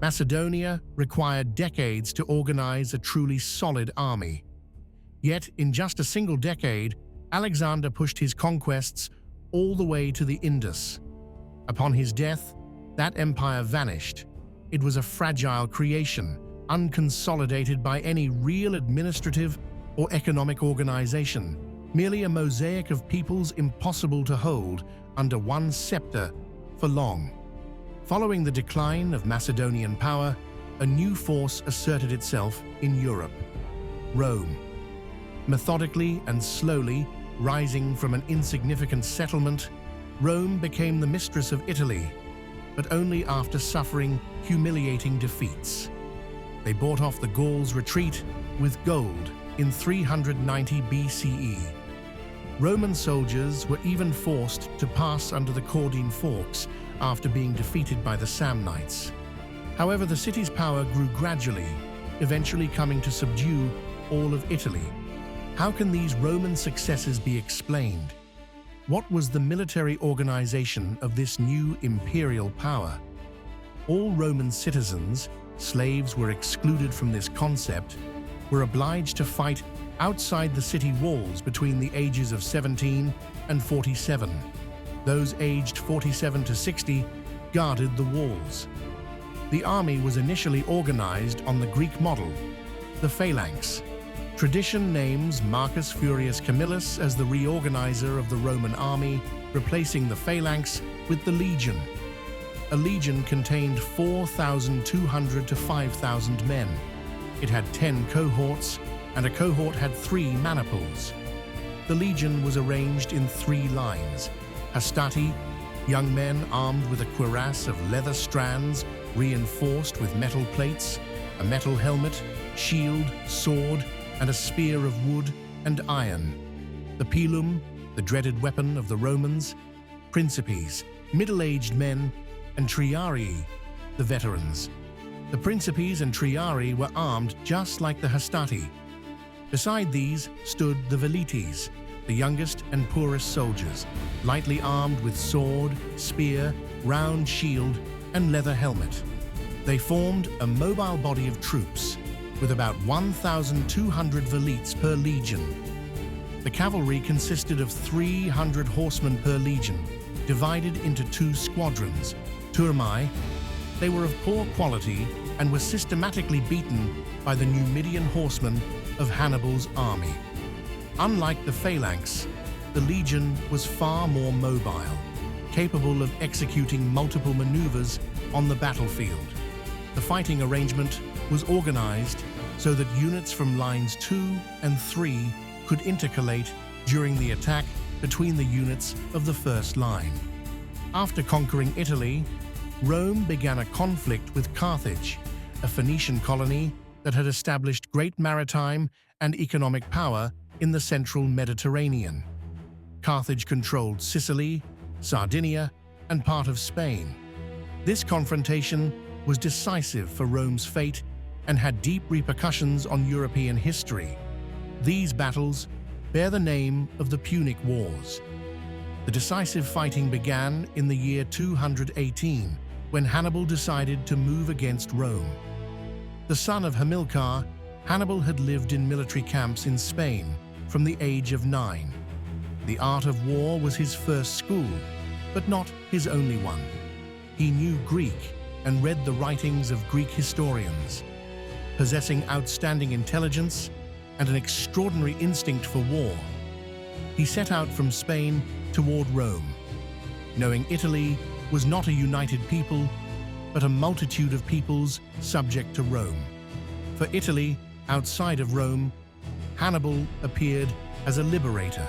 Macedonia required decades to organize a truly solid army. Yet, in just a single decade, Alexander pushed his conquests all the way to the Indus. Upon his death, that empire vanished. It was a fragile creation, unconsolidated by any real administrative or economic organization, merely a mosaic of peoples impossible to hold under one scepter for long. Following the decline of Macedonian power, a new force asserted itself in Europe: Rome. Methodically and slowly, rising from an insignificant settlement, Rome became the mistress of Italy, but only after suffering humiliating defeats. They bought off the Gauls' retreat with gold in 390 BCE. Roman soldiers were even forced to pass under the Caudine Forks after being defeated by the Samnites. However, the city's power grew gradually, eventually coming to subdue all of Italy. How can these Roman successes be explained? What was the military organization of this new imperial power? All Roman citizens, slaves were excluded from this concept, were obliged to fight outside the city walls between the ages of 17 and 47. Those aged 47 to 60 guarded the walls. The army was initially organized on the Greek model, the Phalanx. Tradition names Marcus Furius Camillus as the reorganizer of the Roman army, replacing the Phalanx with the legion. A legion contained 4,200 to 5,000 men. It had 10 cohorts, and a cohort had 3 maniples. The legion was arranged in 3 lines: hastati, young men armed with a cuirass of leather strands reinforced with metal plates, a metal helmet, shield, sword, and a spear of wood and iron. The pilum, the dreaded weapon of the Romans; principes, middle-aged men; and triarii, the veterans. The principes and triarii were armed just like the hastati. Beside these stood the velites, the youngest and poorest soldiers, lightly armed with sword, spear, round shield, and leather helmet. They formed a mobile body of troops, with about 1,200 velites per legion. The cavalry consisted of 300 horsemen per legion, divided into 2 squadrons, turmai. They were of poor quality and were systematically beaten by the Numidian horsemen of Hannibal's army. Unlike the Phalanx, the legion was far more mobile, capable of executing multiple maneuvers on the battlefield. The fighting arrangement was organized so that units from lines 2 and 3 could intercalate during the attack between the units of the first line. After conquering Italy, Rome began a conflict with Carthage, a Phoenician colony that had established great maritime and economic power in the central Mediterranean. Carthage controlled Sicily, Sardinia, and part of Spain. This confrontation was decisive for Rome's fate and had deep repercussions on European history. These battles bear the name of the Punic Wars. The decisive fighting began in the year 218, when Hannibal decided to move against Rome. The son of Hamilcar, Hannibal had lived in military camps in Spain from the age of 9. The art of war was his first school, but not his only one. He knew Greek and read the writings of Greek historians. Possessing outstanding intelligence and an extraordinary instinct for war, he set out from Spain toward Rome, knowing Italy was not a united people, but a multitude of peoples subject to Rome. For Italy, outside of Rome, Hannibal appeared as a liberator.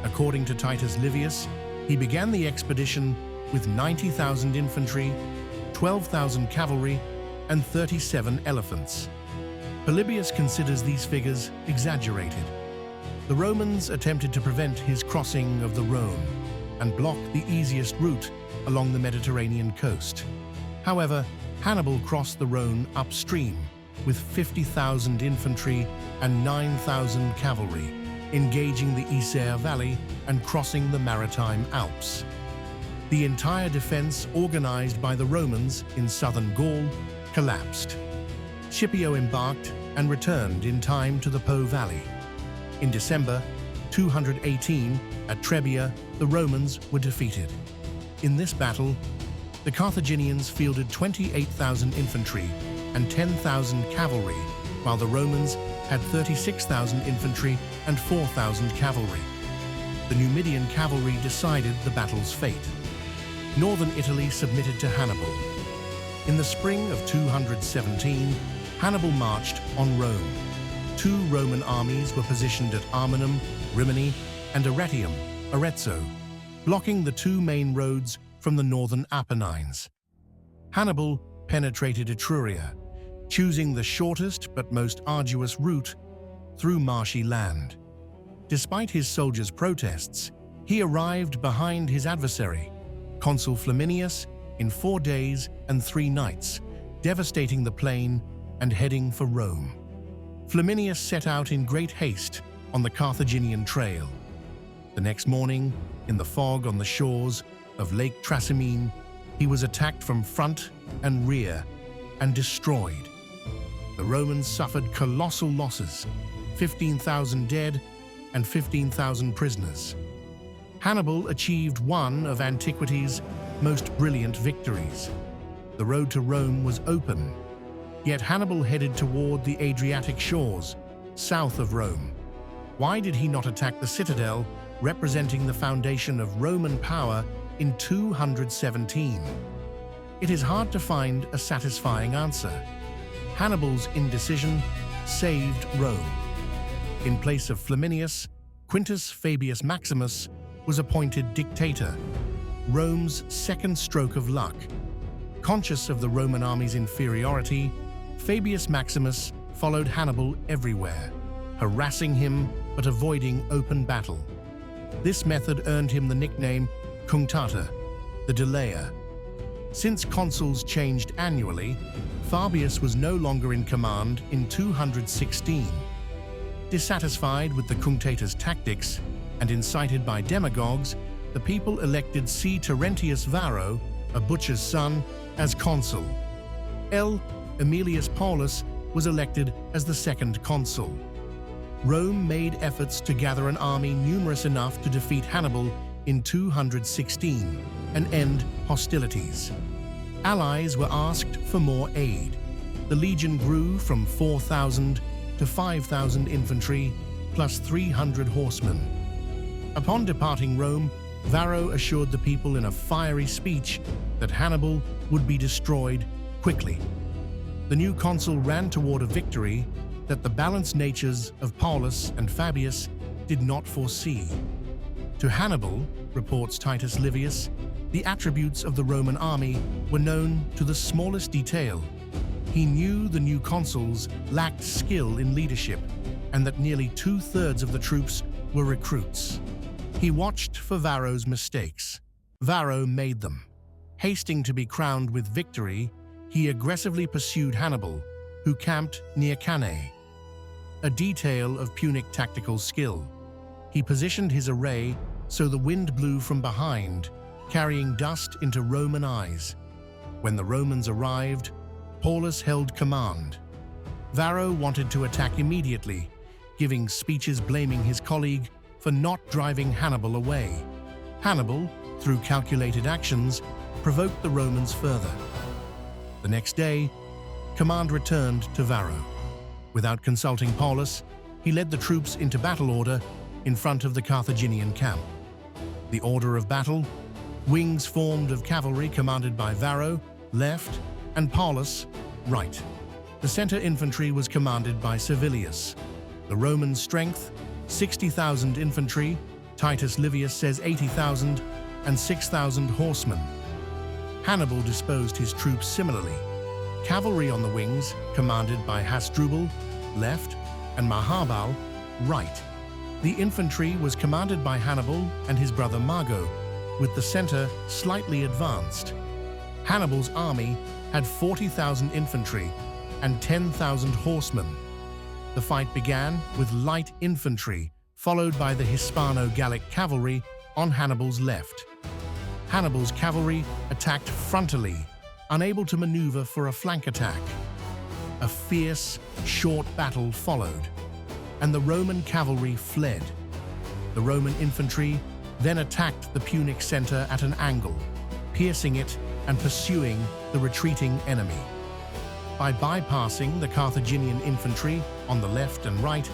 According to Titus Livius, he began the expedition with 90,000 infantry, 12,000 cavalry, and 37 elephants. Polybius considers these figures exaggerated. The Romans attempted to prevent his crossing of the Rhone and block the easiest route along the Mediterranean coast. However, Hannibal crossed the Rhone upstream with 50,000 infantry and 9,000 cavalry, engaging the Isère Valley and crossing the maritime Alps. The entire defense, organized by the Romans in southern Gaul, collapsed. Scipio embarked and returned in time to the Po Valley. In December 218, at Trebia, the Romans were defeated. In this battle, the Carthaginians fielded 28,000 infantry and 10,000 cavalry, while the Romans had 36,000 infantry and 4,000 cavalry. The Numidian cavalry decided the battle's fate. Northern Italy submitted to Hannibal. In the spring of 217, Hannibal marched on Rome. Two Roman armies were positioned at Arminum, Rimini, and Arretium, Arezzo, blocking the two main roads from the northern Apennines. Hannibal penetrated Etruria, choosing the shortest but most arduous route through marshy land. Despite his soldiers' protests, he arrived behind his adversary, Consul Flaminius, in 4 days and 3 nights, devastating the plain and heading for Rome. Flaminius set out in great haste on the Carthaginian trail. The next morning, in the fog on the shores of Lake Trasimene, he was attacked from front and rear and destroyed. The Romans suffered colossal losses, 15,000 dead and 15,000 prisoners. Hannibal achieved one of antiquity's most brilliant victories. The road to Rome was open, yet Hannibal headed toward the Adriatic shores, south of Rome. Why did he not attack the citadel, representing the foundation of Roman power, in 217? It is hard to find a satisfying answer. Hannibal's indecision saved Rome. In place of Flaminius, Quintus Fabius Maximus was appointed dictator, Rome's second stroke of luck. Conscious of the Roman army's inferiority, Fabius Maximus followed Hannibal everywhere, harassing him but avoiding open battle. This method earned him the nickname Cunctator, the delayer. Since consuls changed annually, Fabius was no longer in command in 216. Dissatisfied with the Cunctator's tactics and incited by demagogues, the people elected C. Terentius Varro, a butcher's son, as consul. L. Aemilius Paulus was elected as the second consul. Rome made efforts to gather an army numerous enough to defeat Hannibal in 216 and end hostilities. Allies were asked for more aid. The legion grew from 4,000 to 5,000 infantry, plus 300 horsemen. Upon departing Rome, Varro assured the people in a fiery speech that Hannibal would be destroyed quickly. The new consul ran toward a victory that the balanced natures of Paulus and Fabius did not foresee. To Hannibal, reports Titus Livius, the attributes of the Roman army were known to the smallest detail. He knew the new consuls lacked skill in leadership and that nearly 2/3 of the troops were recruits. He watched for Varro's mistakes. Varro made them. Hasting to be crowned with victory, he aggressively pursued Hannibal, who camped near Cannae. A detail of Punic tactical skill. He positioned his array so the wind blew from behind, carrying dust into Roman eyes. When the Romans arrived, Paulus held command. Varro wanted to attack immediately, giving speeches blaming his colleague for not driving Hannibal away. Hannibal, through calculated actions, provoked the Romans further. The next day, command returned to Varro. Without consulting Paulus, he led the troops into battle order in front of the Carthaginian camp. The order of battle: wings formed of cavalry commanded by Varro, left, and Paulus, right. The center infantry was commanded by Servilius. The Roman strength: 60,000 infantry, Titus Livius says 80,000, and 6,000 horsemen. Hannibal disposed his troops similarly. Cavalry on the wings, commanded by Hasdrubal, left, and Mahabal, right. The infantry was commanded by Hannibal and his brother Mago, with the center slightly advanced. Hannibal's army had 40,000 infantry and 10,000 horsemen. The fight began with light infantry, followed by the Hispano-Gallic cavalry on Hannibal's left. Hannibal's cavalry attacked frontally unable to maneuver for a flank attack. A fierce, short battle followed, and the Roman cavalry fled. The Roman infantry then attacked the Punic center at an angle, piercing it and pursuing the retreating enemy. By bypassing the Carthaginian infantry on the left and right,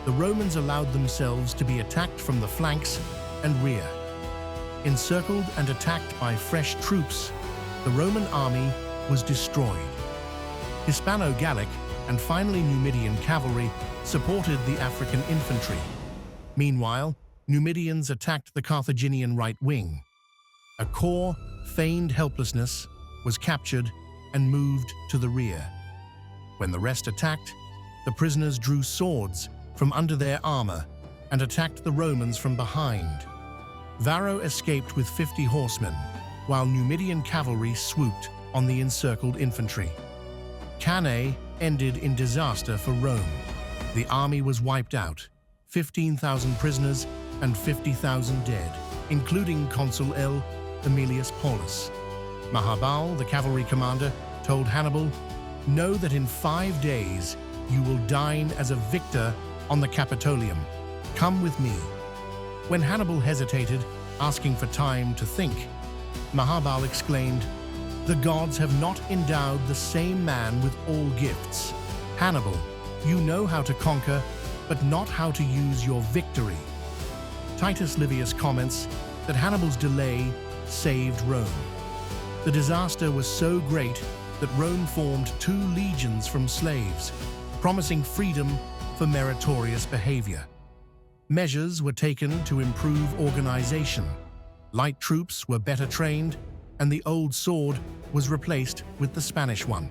the Romans allowed themselves to be attacked from the flanks and rear. Encircled and attacked by fresh troops, the Roman army was destroyed. Hispano-Gallic and finally Numidian cavalry supported the African infantry. Meanwhile, Numidians attacked the Carthaginian right wing. A corps, feigned helplessness, was captured and moved to the rear. When the rest attacked, the prisoners drew swords from under their armor and attacked the Romans from behind. Varro escaped with 50 horsemen, while Numidian cavalry swooped on the encircled infantry. Cannae ended in disaster for Rome. The army was wiped out, 15,000 prisoners and 50,000 dead, including Consul L. Aemilius Paulus. Hannibal, the cavalry commander, told Hannibal, "Know that in 5 days you will dine as a victor on the Capitolium. Come with me." When Hannibal hesitated, asking for time to think, Hannibal exclaimed, "The gods have not endowed the same man with all gifts. Hannibal, you know how to conquer, but not how to use your victory." Titus Livius comments that Hannibal's delay saved Rome. The disaster was so great that Rome formed 2 legions from slaves, promising freedom for meritorious behavior. Measures were taken to improve organization. Light troops were better trained, and the old sword was replaced with the Spanish one.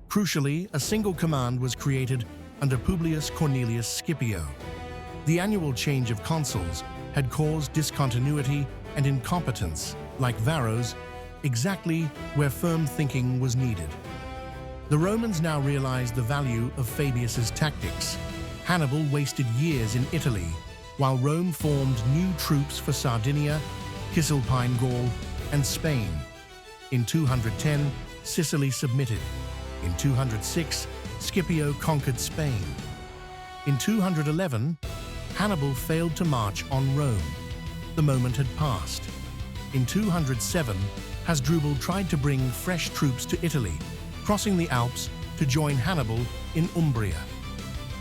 Crucially, a single command was created under Publius Cornelius Scipio. The annual change of consuls had caused discontinuity and incompetence, like Varro's, exactly where firm thinking was needed. The Romans now realized the value of Fabius's tactics. Hannibal wasted years in Italy, while Rome formed new troops for Sardinia, Cisalpine Gaul, and Spain. In 210, Sicily submitted. In 206, Scipio conquered Spain. In 211, Hannibal failed to march on Rome. The moment had passed. In 207, Hasdrubal tried to bring fresh troops to Italy, crossing the Alps to join Hannibal in Umbria.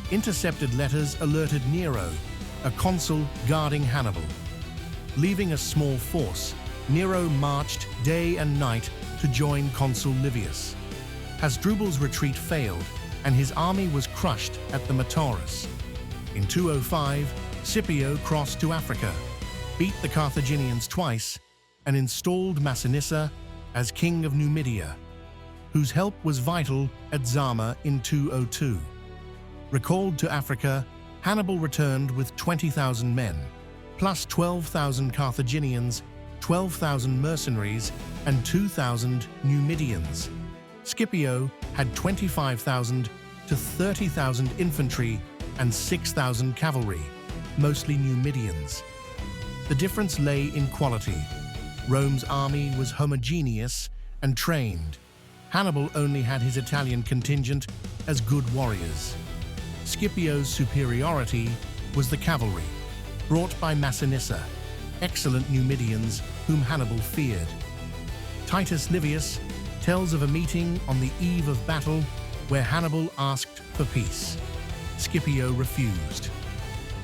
Intercepted letters alerted Nero, a consul guarding Hannibal. Leaving a small force, Nero marched day and night to join Consul Livius. Hasdrubal's retreat failed, and his army was crushed at the Metaurus. In 205, Scipio crossed to Africa, beat the Carthaginians twice, and installed Massinissa as king of Numidia, whose help was vital at Zama in 202. Recalled to Africa, Hannibal returned with 20,000 men, plus 12,000 Carthaginians, 12,000 mercenaries, and 2,000 Numidians. Scipio had 25,000 to 30,000 infantry and 6,000 cavalry, mostly Numidians. The difference lay in quality. Rome's army was homogeneous and trained. Hannibal only had his Italian contingent as good warriors. Scipio's superiority was the cavalry, brought by Massinissa, excellent Numidians whom Hannibal feared. Titus Livius tells of a meeting on the eve of battle where Hannibal asked for peace. Scipio refused.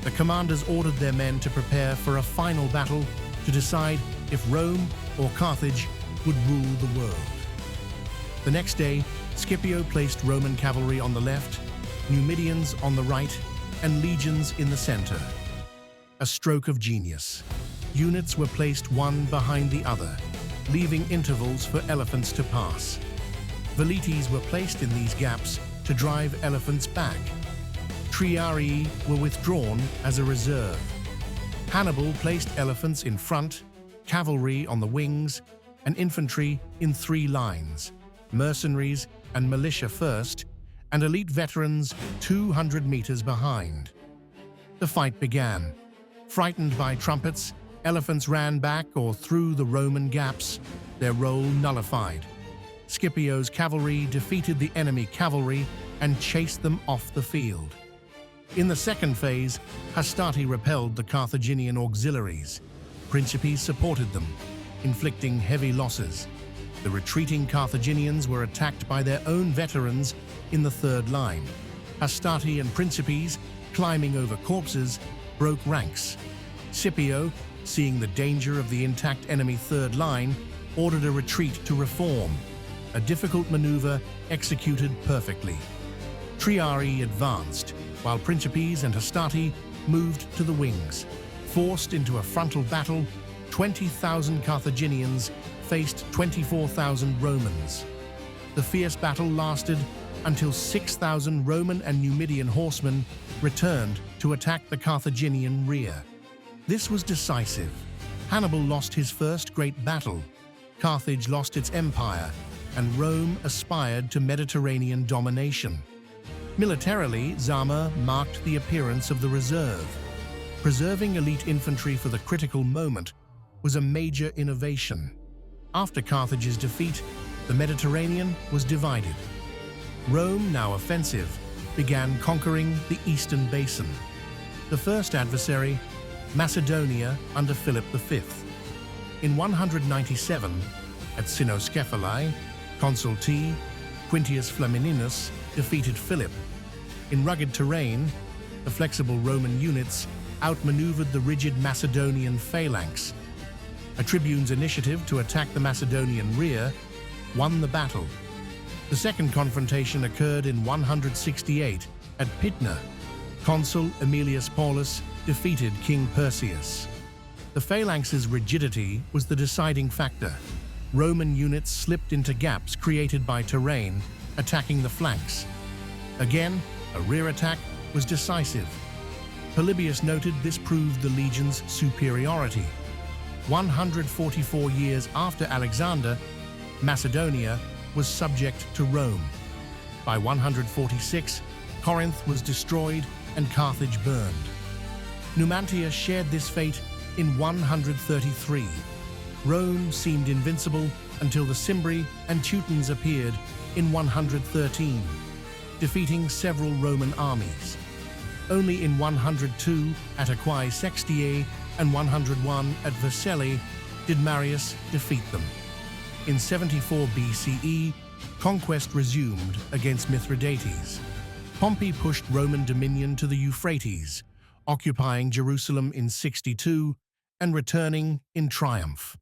The commanders ordered their men to prepare for a final battle to decide if Rome or Carthage would rule the world. The next day, Scipio placed Roman cavalry on the left, Numidians on the right, and legions in the center. A stroke of genius. Units were placed one behind the other, leaving intervals for elephants to pass. Velites were placed in these gaps to drive elephants back. Triarii were withdrawn as a reserve. Hannibal placed elephants in front, cavalry on the wings, and infantry in 3 lines, mercenaries and militia first, and elite veterans 200 meters behind. The fight began. Frightened by trumpets, elephants ran back or through the Roman gaps, their role nullified. Scipio's cavalry defeated the enemy cavalry and chased them off the field. In the second phase, Hastati repelled the Carthaginian auxiliaries. Principes supported them, inflicting heavy losses. The retreating Carthaginians were attacked by their own veterans in the third line. Hastati and Principes, climbing over corpses, broke ranks. Scipio, seeing the danger of the intact enemy third line, ordered a retreat to reform, a difficult maneuver executed perfectly. Triarii advanced, while Principes and Hastati moved to the wings. Forced into a frontal battle, 20,000 Carthaginians faced 24,000 Romans. The fierce battle lasted until 6,000 Roman and Numidian horsemen returned to attack the Carthaginian rear. This was decisive. Hannibal lost his first great battle. Carthage lost its empire, and Rome aspired to Mediterranean domination. Militarily, Zama marked the appearance of the reserve. Preserving elite infantry for the critical moment was a major innovation. After Carthage's defeat, the Mediterranean was divided. Rome, now offensive, began conquering the eastern basin. The first adversary, Macedonia under Philip V. In 197, at Cynoscephalae, Consul T. Quintius Flamininus defeated Philip. In rugged terrain, the flexible Roman units outmaneuvered the rigid Macedonian Phalanx. A tribune's initiative to attack the Macedonian rear won the battle. The second confrontation occurred in 168 at Pydna. Consul Aemilius Paulus defeated King Perseus. The Phalanx's rigidity was the deciding factor. Roman units slipped into gaps created by terrain, attacking the flanks. Again, a rear attack was decisive. Polybius noted this proved the legion's superiority. 144 years after Alexander, Macedonia was subject to Rome. By 146, Corinth was destroyed and Carthage burned. Numantia shared this fate in 133. Rome seemed invincible until the Cimbri and Teutons appeared in 113, defeating several Roman armies. Only in 102 at Aquae Sextiae and 101 at Vercelli did Marius defeat them. In 74 BCE, conquest resumed against Mithridates. Pompey pushed Roman dominion to the Euphrates, occupying Jerusalem in 62 and returning in triumph.